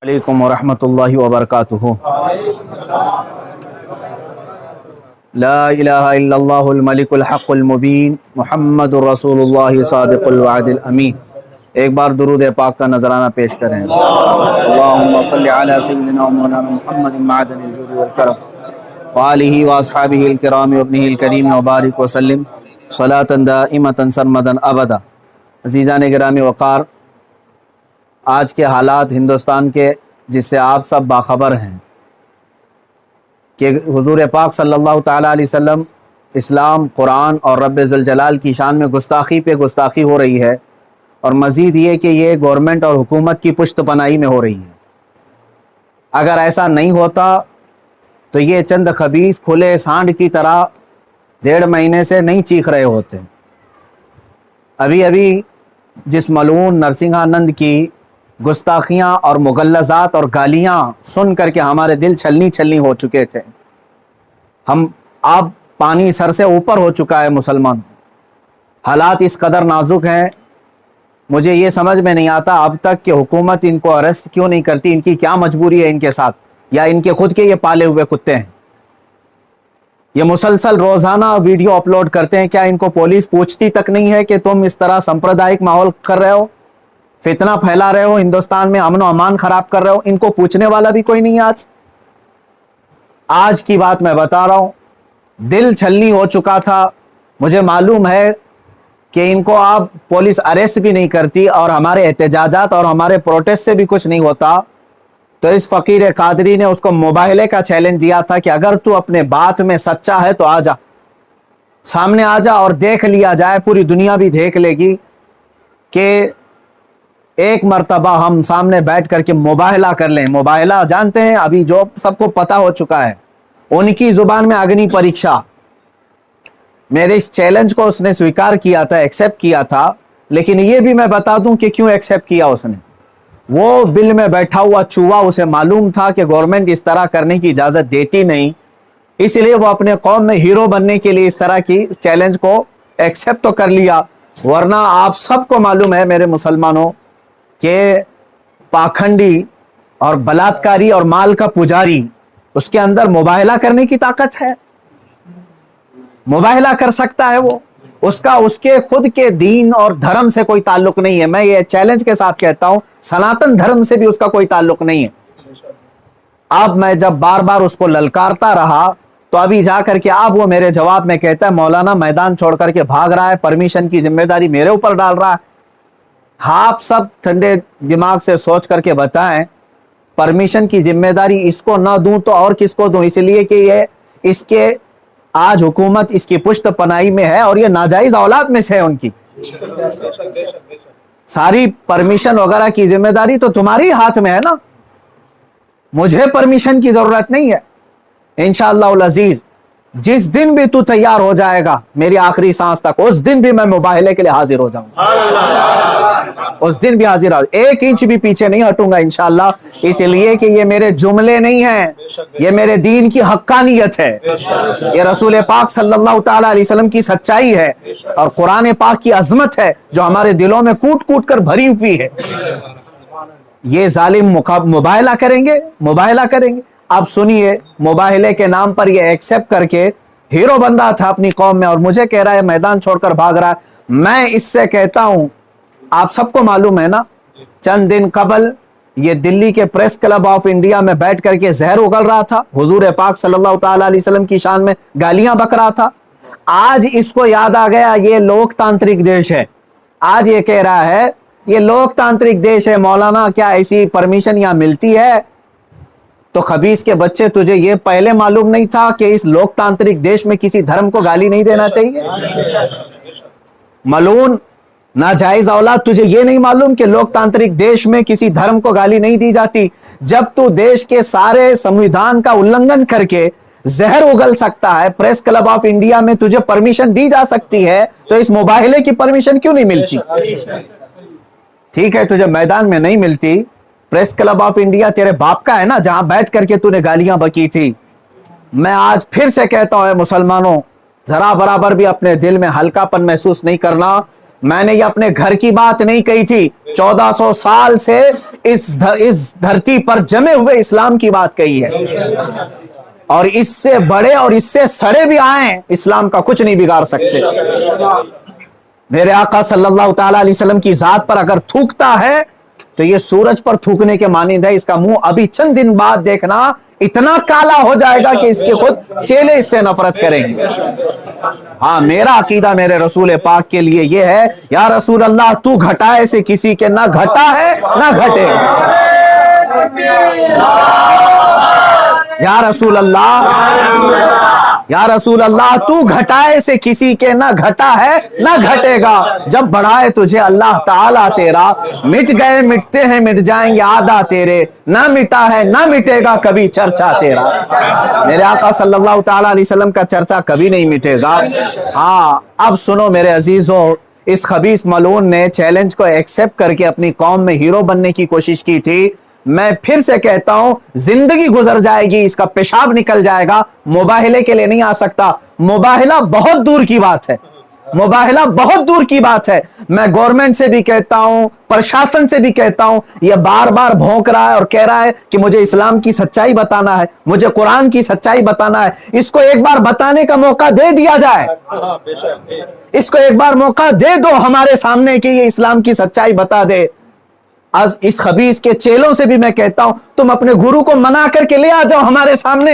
علیکم ورحمۃ اللہ وبرکاتہ۔ لا الہ الا اللہ الملک الحق المبین محمد الرسول اللہ صادق الوعد الامین۔ ایک بار درود پاک کا نذرانہ پیش کریں۔ اللہم صلی علی سیدنا مولانا محمد معدن الجود والکرم وآلہ واصحابہ الکرام وابنہ الکریم وبارک وسلم صلاۃ دائمۃ سرمدا ابدا۔ عزیزان گرامی وقار، آج کے حالات ہندوستان کے جس سے آپ سب باخبر ہیں کہ حضور پاک صلی اللہ تعالیٰ علیہ وسلم، اسلام، قرآن اور رب ذوالجلال کی شان میں گستاخی پہ گستاخی ہو رہی ہے، اور مزید یہ کہ یہ گورنمنٹ اور حکومت کی پشت پناہی میں ہو رہی ہے۔ اگر ایسا نہیں ہوتا تو یہ چند خبیث کھلے سانڈ کی طرح 1.5 مہینے سے نہیں چیخ رہے ہوتے۔ ابھی جس ملعون نرسنگھانند کی گستاخیاں اور مغلظات اور گالیاں سن کر کے ہمارے دل چھلنی ہو چکے تھے، اب پانی سر سے اوپر ہو چکا ہے۔ مسلمان حالات اس قدر نازک ہیں، مجھے یہ سمجھ میں نہیں آتا اب تک کہ حکومت ان کو اریسٹ کیوں نہیں کرتی۔ ان کی کیا مجبوری ہے ان کے ساتھ، یا ان کے خود کے یہ پالے ہوئے کتے ہیں؟ یہ مسلسل روزانہ ویڈیو اپلوڈ کرتے ہیں، کیا ان کو پولیس پوچھتی تک نہیں ہے کہ تم اس طرح سمپردائک ماحول کر رہے ہو، فتنہ پھیلا رہے ہو، ہندوستان میں امن و امان خراب کر رہے ہو؟ ان کو پوچھنے والا بھی کوئی نہیں ہے۔ آج کی بات میں بتا رہا ہوں، دل چھلنی ہو چکا تھا۔ مجھے معلوم ہے کہ ان کو اب پولیس اریسٹ بھی نہیں کرتی اور ہمارے احتجاجات اور ہمارے پروٹیسٹ سے بھی کچھ نہیں ہوتا، تو اس فقیر قادری نے اس کو مباہلے کا چیلنج دیا تھا کہ اگر تو اپنے بات میں سچا ہے تو آ جا، سامنے آ جا اور دیکھ لیا جائے، پوری دنیا بھی دیکھ لے گی کہ ایک مرتبہ ہم سامنے بیٹھ کر کے مباہلہ کر لیں۔ مباہلہ جانتے ہیں، ابھی جو سب کو پتہ ہو چکا ہے، ان کی زبان میں اگنی پریکشا۔ میرے اس چیلنج کو اس نے سویکار کیا تھا، ایکسیپٹ کیا تھا، لیکن یہ بھی میں بتا دوں کہ کیوں ایکسیپٹ کیا اس نے۔ وہ بل میں بیٹھا ہوا چوہا، اسے معلوم تھا کہ گورنمنٹ اس طرح کرنے کی اجازت دیتی نہیں، اس لیے وہ اپنے قوم میں ہیرو بننے کے لیے اس طرح کی چیلنج کو ایکسیپٹ تو کر لیا۔ ورنہ آپ سب کو معلوم ہے میرے مسلمانوں کہ پاکھنڈی اور بلاتکاری اور مال کا پجاری، اس کے اندر مباہلہ کرنے کی طاقت ہے، مباہلہ کر سکتا ہے وہ۔ اس کے خود کے دین اور دھرم سے کوئی تعلق نہیں ہے۔ میں یہ چیلنج کے ساتھ کہتا ہوں، سناتن دھرم سے بھی اس کا کوئی تعلق نہیں ہے۔ اب میں جب بار بار اس کو للکارتا رہا تو ابھی جا کر کے اب وہ میرے جواب میں کہتا ہے، مولانا میدان چھوڑ کر کے بھاگ رہا ہے، پرمیشن کی ذمہ داری میرے اوپر ڈال رہا ہے۔ آپ سب ٹھنڈے دماغ سے سوچ کر کے بتائیں، پرمیشن کی ذمہ داری اس کو نہ دوں تو اور کس کو دوں؟ اس لیے کہ یہ اس کے آج حکومت اس کی پشت پناہی میں ہے اور یہ ناجائز اولاد میں سے ہے ان کی۔ ساری پرمیشن وغیرہ کی ذمہ داری تو تمہاری ہاتھ میں ہے نا، مجھے پرمیشن کی ضرورت نہیں ہے۔ انشاءاللہ العزیز جس دن بھی تو تیار ہو جائے گا میری آخری سانس تک، اس دن بھی میں مباہلے کے لیے حاضر ہو جاؤں گا، اس دن بھی حاضر ہوں، 1 انچ بھی پیچھے نہیں ہٹوں گا انشاءاللہ۔ اس لیے کہ یہ میرے جملے نہیں ہیں، یہ میرے دین کی حقانیت ہے، یہ رسول پاک صلی اللہ تعالیٰ علیہ وسلم کی سچائی ہے، اور قرآن پاک کی عظمت ہے جو ہمارے دلوں میں کوٹ کوٹ کر بھری ہوئی ہے۔ یہ ظالم مباہلہ کریں گے۔ اب سنیے، مباہلے کے نام پر یہ ایکسیپٹ کر کے ہیرو بن رہا تھا اپنی قوم میں، اور مجھے کہہ رہا ہے میدان چھوڑ کر بھاگ رہا ہے۔ میں اس سے کہتا ہوں، آپ سب کو معلوم ہے نا، چند دن قبل یہ دلی کے پریس کلب آف انڈیا میں بیٹھ کر کے زہر اگل رہا تھا، حضور پاک صلی اللہ تعالیٰ علیہ وسلم کی شان میں گالیاں بک رہا تھا۔ آج اس کو یاد آ گیا یہ لوک تانترک دیش ہے، آج یہ کہہ رہا ہے یہ لوک تانترک دیش ہے، مولانا کیا ایسی پرمیشن یہاں ملتی ہے؟ تو خبیث کے بچے، تجھے یہ پہلے معلوم نہیں تھا کہ اس لوک تانترک دیش میں کسی دھرم کو گالی نہیں دینا چاہیے؟ ملعون ناجائز اولاد، تجھے یہ نہیں معلوم کہ لوک تانترک دیش میں کسی دھرم کو گالی نہیں دی جاتی؟ جب تو دیش کے سارے سمویدھان کا النگھن کر کے زہر اگل سکتا ہے، پریس کلب آف انڈیا میں تجھے پرمیشن دی جا سکتی ہے، تو اس مباہلے کی پرمیشن کیوں نہیں ملتی؟ ٹھیک ہے، تجھے میدان میں نہیں ملتی، پریس کلب آف انڈیا تیرے باپ کا ہے نا، جہاں بیٹھ کر کے تو نے گالیاں بکی تھی۔ میں آج پھر سے کہتا ہوں، اے مسلمانوں، जरा बराबर भी अपने दिल में हल्कापन महसूस नहीं करना। मैंने ये अपने घर की बात नहीं कही थी, 1400 साल से इस धरती पर जमे हुए इस्लाम की बात कही है, और इससे बड़े और इससे सड़े भी आए, इस्लाम का कुछ नहीं बिगाड़ सकते। मेरे आका सल्लल्लाहु ताला अलैहि वसल्लम की जात पर अगर थूकता है तो ये सूरज पर थूकने के मानिंद है। इसका मुंह अभी चंद दिन बाद देखना इतना काला हो जाएगा कि इसके खुद चेले इससे नफरत करेंगे। हाँ, मेरा अकीदा मेरे रसूल पाक के लिए ये है, या रसूल अल्लाह तू घटाए से किसी के ना घटा है ना घटे। या रसूल अल्लाह, या रसूल अल्लाह तू घटाए से किसी के ना घटा है ना घटेगा। जब बढ़ाए तुझे अल्लाह ताला तेरा, मिट गए मिटते हैं मिट जाएंगे आदा तेरे, ना मिटा है ना मिटेगा कभी चर्चा तेरा। मेरे आका सल्लल्लाहु ताला अलैहि वसल्लम का चर्चा कभी नहीं मिटेगा। हाँ, अब सुनो मेरे अजीजों, इस खबीस मलून ने चैलेंज को एक्सेप्ट करके अपनी कौम में हीरो बनने की कोशिश की थी। मैं फिर से कहता हूं, जिंदगी गुजर जाएगी, इसका पेशाब निकल जाएगा, मुबाहिले के लिए नहीं आ सकता। मुबाहिला बहुत दूर की बात है, मुबाहिला बहुत दूर की बात है। मैं गवर्नमेंट से भी कहता हूं, प्रशासन से भी कहता हूं, यह बार बार भौंक रहा है और कह रहा है कि मुझे इस्लाम की सच्चाई बताना है, मुझे कुरान की सच्चाई बताना है। इसको एक बार बताने का मौका दे दिया जाए, इसको एक बार मौका दे दो हमारे सामने कि ये इस्लाम की सच्चाई बता दे। आज इस खबीस के चेलों से भी मैं कहता हूं, तुम अपने गुरु को मना करके ले आ जाओ हमारे सामने।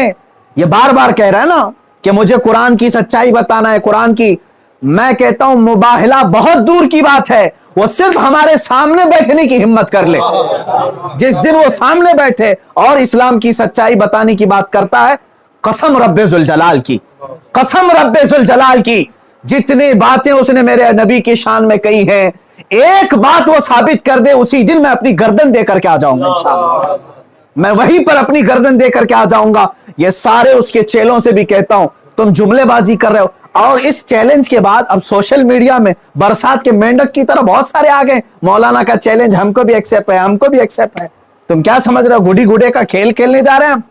ये बार बार कह रहा है ना कि मुझे कुरान की सच्चाई बताना है, कुरान की। मैं कहता हूं मुबाहिला बहुत दूर की बात है, वो सिर्फ हमारे सामने बैठने की हिम्मत कर ले। जिस दिन वो सामने बैठे और इस्लाम की सच्चाई बताने की बात करता है, कसम रब्बे जुल जलाल की, कसम रब्बे जुल जलाल की, जितनी बातें उसने मेरे नबी की शान में कही हैं, एक बात वो साबित कर दे, उसी दिन मैं अपनी गर्दन दे करके आ जाऊंगा इंशाअल्लाह। मैं वहीं पर अपनी गर्दन दे करके आ जाऊंगा। ये सारे उसके चेलों से भी कहता हूं, तुम जुमलेबाजी कर रहे हो। और इस चैलेंज के बाद अब सोशल मीडिया में बरसात के मेंढक की तरह बहुत सारे आ गए, मौलाना का चैलेंज हमको भी एक्सेप्ट है, हमको भी एक्सेप्ट है। तुम क्या समझ रहे हो, गुडी गुडे का खेल खेलने जा रहे हैं हम?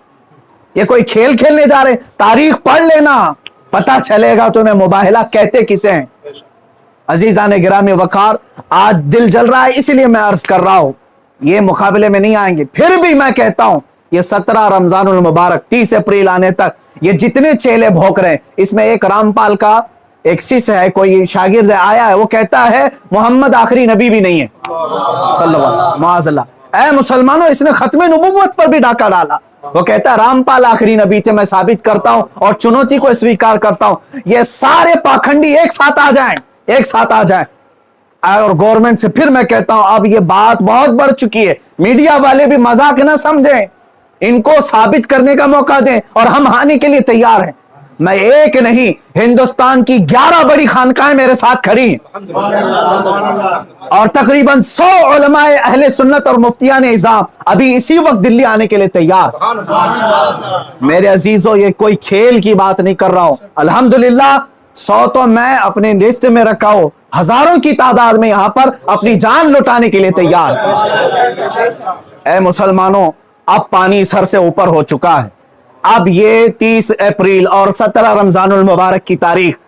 ये कोई खेल खेलने जा रहे हैं? तारीख पढ़ लेना, पता चलेगा तुम्हें मुबाहिला कहते किसे हैं। अजीजान गिरामी वकार, आज दिल जल रहा है इसलिए मैं अर्ज कर रहा हूं, ये मुकाबले में नहीं आएंगे। फिर भी मैं कहता हूं, ये 17 रमजानुल मुबारक 30 अप्रैल आने तक ये जितने चेले भोंक रहे हैं, इसमें एक रामपाल का एक शिष्य है, कोई शागिर्द आया है, वो कहता है मोहम्मद आखिरी नबी भी नहीं है सल्लल्लाहु अलैहि वसल्लम। माअज़ल्लाह। ऐ मुसलमानों, इसने खत्मे नबुव्वत पर भी डाका डाला। वो कहता है रामपाल आखिरी नबी थे, मैं साबित करता हूं और चुनौती को स्वीकार करता हूं। ये सारे पाखंडी एक साथ आ जाएं, एक साथ आ जाएं। और गवर्नमेंट से फिर मैं कहता हूं, अब ये बात बहुत बढ़ चुकी है, मीडिया वाले भी मजाक ना समझें, इनको साबित करने का मौका दें और हम हारने के लिए तैयार हैं। मैं एक नहीं, हिंदुस्तान की 11 बड़ी खानकाएं मेरे साथ खड़ी हैं और तकरीबन 100 उलमाए अहले सुन्नत और मुफ्तियान इज़ाम अभी इसी वक्त दिल्ली आने के लिए तैयार। मेरे अजीजों, ये कोई खेल की बात नहीं कर रहा हूं। अल्हम्दुलिल्लाह 100 तो मैं अपने लिस्ट में रखा हूं, हजारों की तादाद में यहां पर अपनी जान लुटाने के लिए तैयार। ऐ मुसलमानों, अब पानी सर से ऊपर हो चुका है। अब ये 30 अप्रैल और 17 रमजानुल मुबारक की तारीख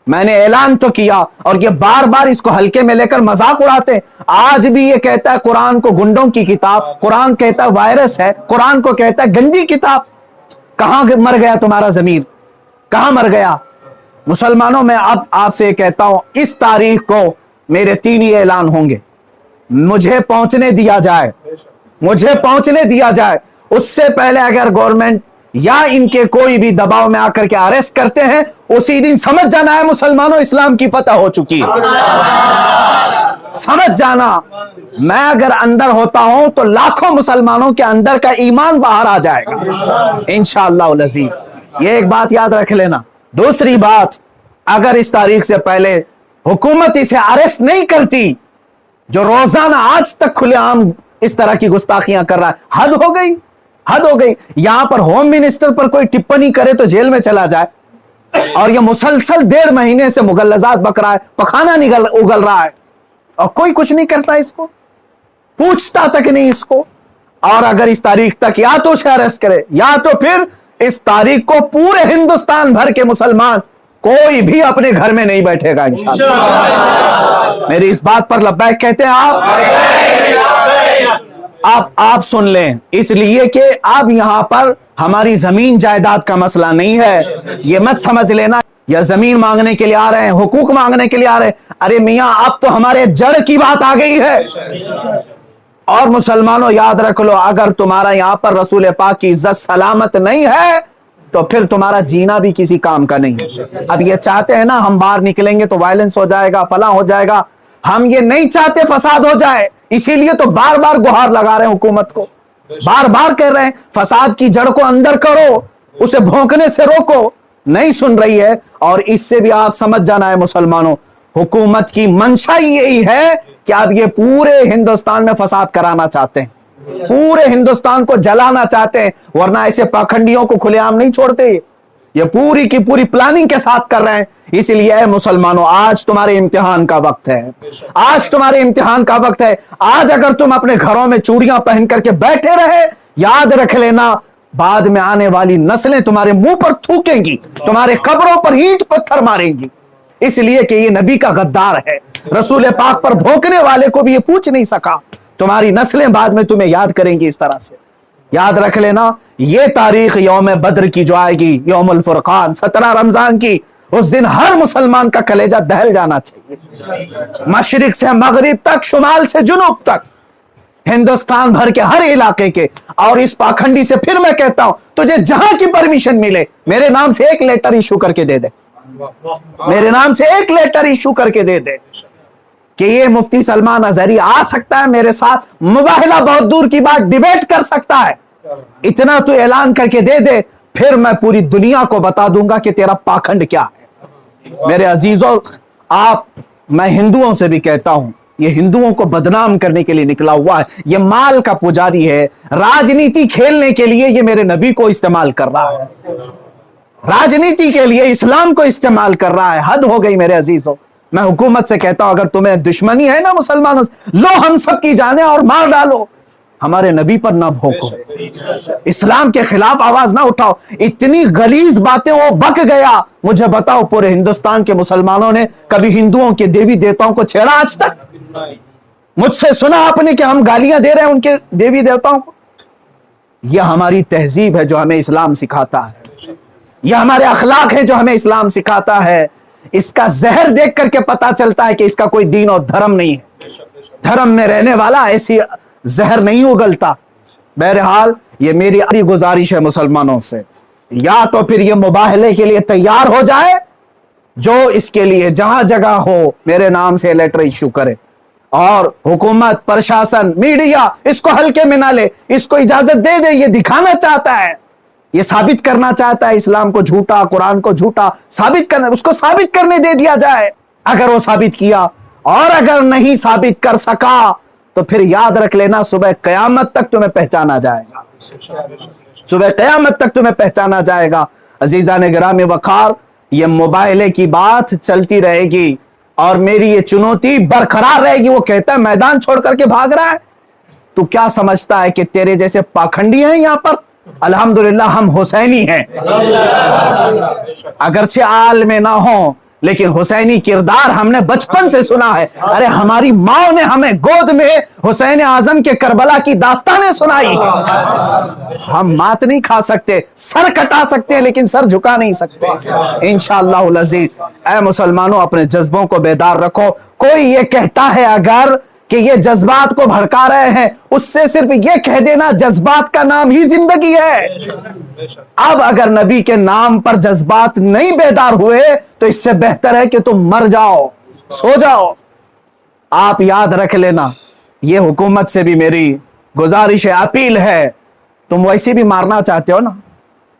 मैंने ऐलान तो किया, और ये बार बार इसको हल्के में लेकर मजाक उड़ाते। आज भी ये कहता है कुरान को गुंडों की किताब, कुरान कहता है वायरस है, कुरान को कहता है गंदी किताब। कहां मर गया तुम्हारा ज़मीर, कहां मर गया? मुसलमानों, मैं अब आपसे कहता हूं, इस तारीख को मेरे 3 ही ऐलान होंगे। मुझे पहुंचने दिया जाए, मुझे पहुंचने दिया जाए। उससे पहले अगर गवर्नमेंट या इनके कोई भी दबाव में आकर के अरेस्ट करते हैं, उसी दिन समझ जाना है मुसलमानों, इस्लाम की फतह हो चुकी है। समझ जाना, मैं अगर अंदर होता हूं तो लाखों मुसलमानों के अंदर का ईमान बाहर आ जाएगा इंशाअल्लाह अज़ीज़। ये एक बात याद रख लेना। दूसरी बात, अगर इस तारीख से पहले हुकूमत इसे अरेस्ट नहीं करती, जो रोजाना आज तक खुलेआम इस तरह की गुस्ताखियां कर रहा है, हद हो गई, हद हो गई। यहां पर होम मिनिस्टर पर कोई टिप्पणी करे तो जेल में चला जाए, और यह मुसलसल 1.5 महीने से मुगल्लजात बक रहा है, पखाना उगल रहा है, और कोई कुछ नहीं करता, इसको पूछता तक नहीं इसको। और अगर इस तारीख तक या तो उसे अरेस्ट करे, या तो फिर इस तारीख को पूरे हिंदुस्तान भर के मुसलमान कोई भी अपने घर में नहीं बैठेगा इंशाअल्लाह। मेरी इस बात पर लब्बैक कहते हैं आप सुन लें, इसलिए कि अब यहां पर हमारी जमीन जायदाद का मसला नहीं है। ये मत समझ लेना या जमीन मांगने के लिए आ रहे हैं, हुकूक मांगने के लिए आ रहे हैं। अरे मियां, अब तो हमारे जड़ की बात आ गई है। और मुसलमानों याद रख लो, अगर तुम्हारा यहां पर रसूल पाक की इज्जत सलामत नहीं है तो फिर तुम्हारा जीना भी किसी काम का नहीं है। अब ये चाहते हैं ना हम बाहर निकलेंगे तो वायलेंस हो जाएगा, फला हो जाएगा। हम ये नहीं चाहते फसाद हो जाए, इसीलिए तो बार बार गुहार लगा रहे हैं हुकूमत को, बार बार कह रहे हैं फसाद की जड़ को अंदर करो, उसे भोंकने से रोको। नहीं सुन रही है। और इससे भी आप समझ जाना है मुसलमानों, हुकूमत की मंशा यही है कि आप ये पूरे हिंदुस्तान में फसाद कराना चाहते हैं, पूरे हिंदुस्तान को जलाना चाहते हैं, वरना ऐसे पाखंडियों को खुलेआम नहीं छोड़ते। ये पूरी की पूरी प्लानिंग के साथ कर रहे हैं। इसलिए मुसलमानों, आज तुम्हारे इम्तिहान का वक्त है, आज तुम्हारे इम्तिहान का वक्त है। आज अगर तुम अपने घरों में चूड़ियां पहन करके बैठे रहे, याद रख लेना बाद में आने वाली नस्लें तुम्हारे मुंह पर थूकेंगी, तुम्हारे कब्रों पर ईंट पत्थर मारेंगी। इसलिए कि ये नबी का गद्दार है, रसूल पाक पर भोंकने वाले को भी ये पूछ नहीं सका। तुम्हारी नस्लें बाद में तुम्हें याद करेंगी इस तरह से। याद रख लेना, ये तारीख यौम बद्र की जो आएगी, यौमुल फुरकान 17 रमजान की, उस दिन हर मुसलमान का कलेजा दहल जाना चाहिए। मशरिक से मगरिब तक, शुमाल से जुनूब तक, हिंदुस्तान भर के हर इलाके के। और इस पाखंडी से फिर मैं कहता हूं, तुझे जहां की परमिशन मिले मेरे नाम से एक लेटर इशू करके दे दे, मेरे नाम से एक लेटर इशू करके दे दे कि ये मुफ्ती सलमान अजहरी आ सकता है मेरे साथ, मुबाहिला बहुत दूर की बात, डिबेट कर सकता है। इतना तो ऐलान करके दे दे, फिर मैं पूरी दुनिया को बता दूंगा कि तेरा पाखंड क्या है। मेरे अजीजों, मैं हिंदुओं से भी कहता हूं, ये हिंदुओं को बदनाम करने के लिए निकला हुआ है, ये माल का पुजारी है, राजनीति खेलने के लिए ये मेरे नबी को इस्तेमाल कर रहा है, राजनीति के लिए इस्लाम को इस्तेमाल कर रहा है। हद हो गई मेरे अजीजों। मैं हुकूमत से कहता हूं, अगर तुम्हें दुश्मनी है ना मुसलमानों से, लो हम सब की जाने और मार डालो, हमारे नबी पर ना भोंको, इस्लाम के खिलाफ आवाज ना उठाओ। इतनी गलीज बातें वो बक गया। मुझे बताओ, पूरे हिंदुस्तान के मुसलमानों ने कभी हिंदुओं के देवी देवताओं को छेड़ा आज तक? मुझसे सुना आपने कि हम गालियां दे रहे हैं उनके देवी देवताओं को? यह हमारी तहजीब है जो हमें इस्लाम सिखाता है, यह हमारे अखलाक है जो हमें इस्लाम सिखाता है। इसका जहर देख करके पता चलता है कि इसका कोई दीन और धर्म नहीं है। धर्म में रहने वाला ऐसी जहर नहीं उगलता। बहरहाल ये मेरी गुजारिश है मुसलमानों से, या तो फिर ये मुबाहले के लिए तैयार हो जाए, जो इसके लिए जहां जगह हो मेरे नाम से लेटर इश्यू करे, और हुकूमत, प्रशासन, मीडिया इसको हल्के में ना ले, इसको इजाजत दे दे। ये दिखाना चाहता है, ये साबित करना चाहता है इस्लाम को झूठा, कुरान को झूठा साबित करना, उसको साबित करने दे दिया जाए। अगर वो साबित किया, और अगर नहीं साबित कर सका तो फिर याद रख लेना, सुबह कयामत तक तुम्हें पहचाना जाएगा, सुबह कयामत तक तुम्हें पहचाना जाएगा। अजीजान गिरामी वकार, ये मुबाहले की बात चलती रहेगी और मेरी ये चुनौती बरकरार रहेगी। वो कहता है मैदान छोड़ करके भाग रहा है, तू क्या समझता है कि तेरे जैसे पाखंडी हैं यहां पर? अल्हम्दुलिल्लाह हम हुसैनी हैं, अगरचे आल में ना हो, लेकिन हुसैनी किरदार हमने बचपन से सुना है। अरे हमारी माँ ने हमें गोद में हुसैन आजम के करबला की दास्तानें सुनाई। हम मात नहीं खा सकते, सर कटा सकते हैं लेकिन सर झुका नहीं सकते इंशाअल्लाह अज़ीज़। ऐ मुसलमानों, अपने जज्बों को बेदार रखो। कोई ये कहता है अगर कि ये जज्बात को भड़का रहे हैं, उससे सिर्फ ये कह देना जज्बात का नाम ही जिंदगी है। अब अगर नबी के नाम पर जज्बात नहीं बेदार हुए तो इससे बेहतर है कि तुम मर जाओ, सो जाओ। आप याद रख लेना, ये हुकूमत से भी मेरी गुजारिश है, अपील है, तुम वैसे भी मारना चाहते हो ना,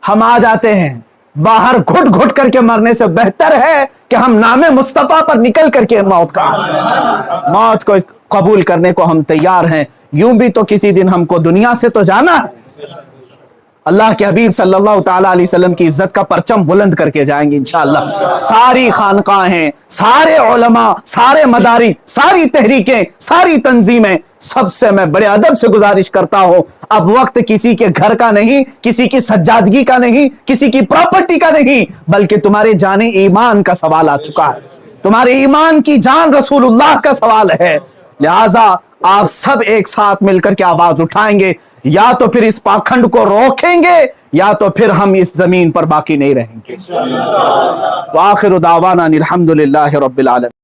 हम आ जाते हैं। बाहर घुट घुट करके मरने से बेहतर है कि हम नामे मुस्तफा पर निकल करके मौत को कबूल करने को हम तैयार हैं। यूं भी तो किसी दिन हमको दुनिया से तो जाना है, اللہ کے حبیب صلی اللہ تعالیٰ علیہ وسلم کی عزت کا پرچم بلند کر کے جائیں گے انشاءاللہ۔ ساری خانقاہیں، سارے علماء، سارے مدارس، ساری تحریکیں، ساری تنظیمیں، سب سے میں بڑے ادب سے گزارش کرتا ہوں، اب وقت کسی کے گھر کا نہیں، کسی کی سجادگی کا نہیں، کسی کی پراپرٹی کا نہیں، بلکہ تمہارے جان ایمان کا سوال آ چکا ہے، تمہارے ایمان کی جان رسول اللہ کا سوال ہے۔ لہٰذا آپ سب ایک ساتھ مل کر کے آواز اٹھائیں گے، یا تو پھر اس پاکھنڈ کو روکیں گے یا تو پھر ہم اس زمین پر باقی نہیں رہیں گے۔ وآخر دعوانا الحمدللہ رب العالمین۔